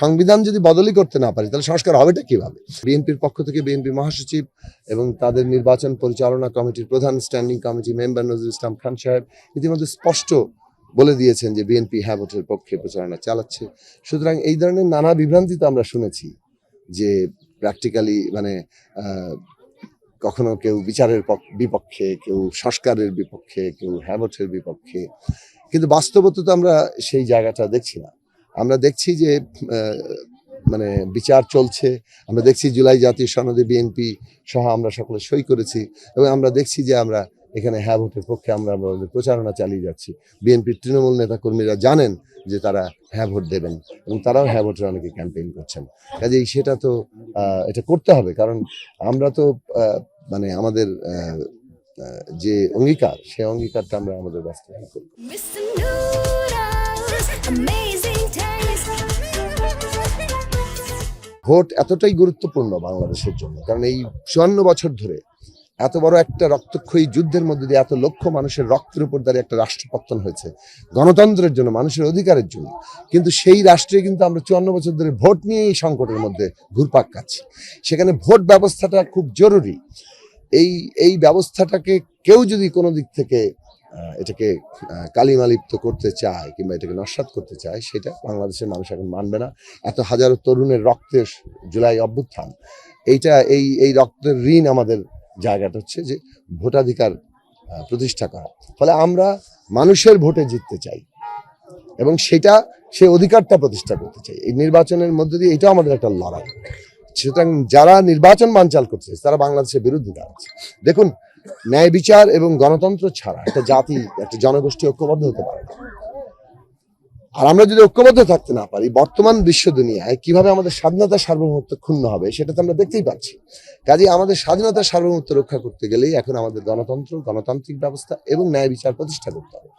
সংবিধান যদি বদলই করতে না পারি তাহলে সংস্কার হবেটা কিভাবে? বিএনপির পক্ষ থেকে বিএনপি মহাসচিব এবং তাদের নির্বাচন পরিচালনা কমিটির প্রধান standing committee member Nazrul Islam Khan সাহেব ইতিমধ্যে স্পষ্ট বলে দিয়েছেন যে বিএনপি হ্যাঁ ভোটের পক্ষে প্রচারণা চালাচ্ছে। সুতরাং এই ধরনের নানা বিভ্রান্তি তো আমরা শুনেছি যে প্র্যাকটিক্যালি কখনো কেউ বিচারের বিপক্ষে, কেউ সংস্কারের বিপক্ষে, কেউ হ্যাঁ ভোটের বিপক্ষে, কিন্তু বাস্তবতা তো আমরা সেই জায়গাটা দেখছি না। আমরা দেখছি যে বিচার চলছে, আমরা দেখছি জুলাই জাতীয় সনদে বিএনপি সহ আমরা সকলে সই করেছি এবং আমরা দেখছি যে আমরা এখানে হ্যাঁ ভোটের পক্ষে আমরা আমাদের প্রচারণা চালিয়ে যাচ্ছি। বিএনপির তৃণমূল নেতাকর্মীরা জানেন যে তারা হ্যাঁ ভোট দেবেন এবং তারাও হ্যাঁ ভোটের অনেকে ক্যাম্পেইন করছেন। কাজেই সেটা তো এটা করতে হবে, কারণ আমরা তো আমাদের যে অঙ্গীকার, সেই অঙ্গীকারটা আমরা আমাদের বাস্তবায়ন করব। ভোট এতটাই গুরুত্বপূর্ণ বাংলাদেশের জন্য, কারণ এই 54 বছর ধরে এত বড় একটা রক্তক্ষয়ী যুদ্ধের মধ্যে দিয়ে এত লক্ষ মানুষের রক্তের উপর দাঁড়িয়ে একটা রাষ্ট্র পত্তন হয়েছে গণতন্ত্রের জন্য, মানুষের অধিকারের জন্য, কিন্তু সেই রাষ্ট্রে কিন্তু আমরা 54 বছর ধরে ভোট নিয়ে এই সংকটের মধ্যে ঘুরপাক খাচ্ছি। সেখানে ভোট ব্যবস্থাটা খুব জরুরি। এই ব্যবস্থাটাকে কেউ যদি কোনো দিক থেকে এটাকে কালিমালিপ্ত করতে চায় কিংবা এটাকে নস্যাৎ করতে চায়, সেটা বাংলাদেশের মানুষ এখন মানবে না। এত হাজারো তরুণের রক্তের জুলাই অভ্যুত্থান, এই রক্তের ঋণ আমাদের জায়গাটা হচ্ছে যে ভোটাধিকার প্রতিষ্ঠা করা। ফলে আমরা মানুষের ভোটে জিততে চাই এবং সেই অধিকারটা প্রতিষ্ঠা করতে চাই। এই নির্বাচনের মধ্যে দিয়ে এটাও আমাদের একটা লড়াই। সুতরাং যারা নির্বাচন বানচাল করছে তারা বাংলাদেশের বিরুদ্ধে দাঁড়াচ্ছে। দেখুন, ন্যায় বিচার এবং গণতন্ত্র ছাড়া একটা জাতি, একটা জনগোষ্ঠী ঐক্যবদ্ধ হতে পারে না। আর আমরা যদি ঐক্যবদ্ধ থাকতে না পারি, বর্তমান বিশ্ব দুনিয়ায় কিভাবে আমাদের স্বাধীনতা সার্বভৌমত্ব ক্ষুণ্ণ হবে সেটা তো আমরা দেখতেই পাচ্ছি। কাজেই আমাদের স্বাধীনতা সার্বভৌমত্ব রক্ষা করতে গেলেই এখন আমাদের গণতন্ত্র, গণতান্ত্রিক ব্যবস্থা এবং ন্যায় বিচার প্রতিষ্ঠা করতে হবে।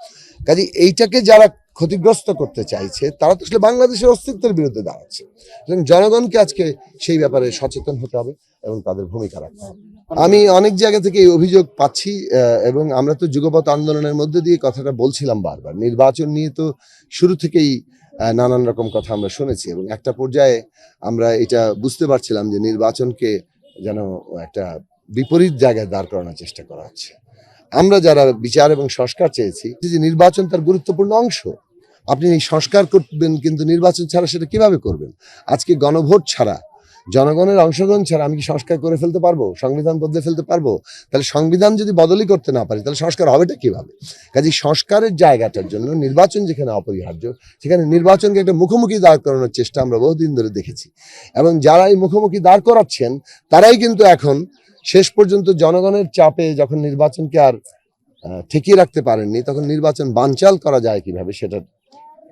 কাজেই এইটাকে যারা ক্ষতিগ্রস্ত করতে চাইছে তারা তো আসলে বাংলাদেশের অস্তিত্বের বিরুদ্ধে দাঁড়াচ্ছে। এবং জনগণকে আজকে সেই ব্যাপারে সচেতন হতে হবে এবং তাদের ভূমিকা রাখতে হবে। আমি অনেক জায়গা থেকে এই অভিযোগ পাচ্ছি এবং আমরা তো যুগপৎ আন্দোলনের মধ্যে দিয়ে কথাটা বলছিলাম বারবার। নির্বাচন নিয়ে তো শুরু থেকেই নানান রকম কথা আমরা শুনেছি এবং একটা পর্যায়ে আমরা এটা বুঝতে পারছিলাম যে নির্বাচনকে যেন একটা বিপরীত জায়গায় দাঁড় করানোর চেষ্টা করা হচ্ছে। আমরা যারা বিচার এবং সংস্কার চেয়েছি যে নির্বাচন তার গুরুত্বপূর্ণ অংশ। আপনি এই সংস্কার করবেন, কিন্তু নির্বাচন ছাড়া সেটা কিভাবে করবেন? আজকে গণভোট ছাড়া, জনগণের অংশগ্রহণ ছাড়া আমি কি সংস্কার করে ফেলতে পারবো? সংবিধান বদলে ফেলতে পারবো? তাহলে সংবিধান যদি বদলই করতে না পারি তাহলে সংস্কার হবেটা কিভাবে? কাজে সংস্কারের জায়গাটার জন্য নির্বাচন যেখানে অপরিহার্য, সেখানে নির্বাচনকে একটা মুখোমুখি দাঁড় করানোর চেষ্টা আমরা বহুদিন ধরে দেখেছি এবং যারা এই মুখোমুখি দাঁড় করাচ্ছেন তারাই কিন্তু এখন শেষ পর্যন্ত জনগণের চাপে যখন নির্বাচনকে আর ঠেকিয়ে রাখতে পারেননি, তখন নির্বাচন বানচাল করা যায় কিভাবে সেটা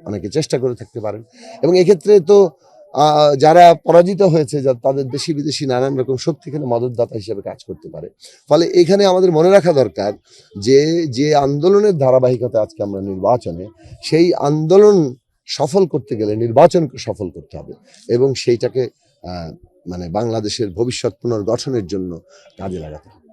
অনেকে চেষ্টা করে থাকতে পারেন। এবং এক্ষেত্রে তো যারা পরাজিত হয়েছে, তাদের দেশি বিদেশি নানান রকম শক্তি এখানে মদতদাতা হিসেবে কাজ করতে পারে। ফলে এখানে আমাদের মনে রাখা দরকার যে আন্দোলনের ধারাবাহিকতা আজকে আমরা নির্বাচনে, সেই আন্দোলন সফল করতে গেলে নির্বাচনকে সফল করতে হবে এবং সেইটাকে বাংলাদেশের ভবিষ্যৎ পুনর্গঠনের জন্য কাজে লাগাতে হবে।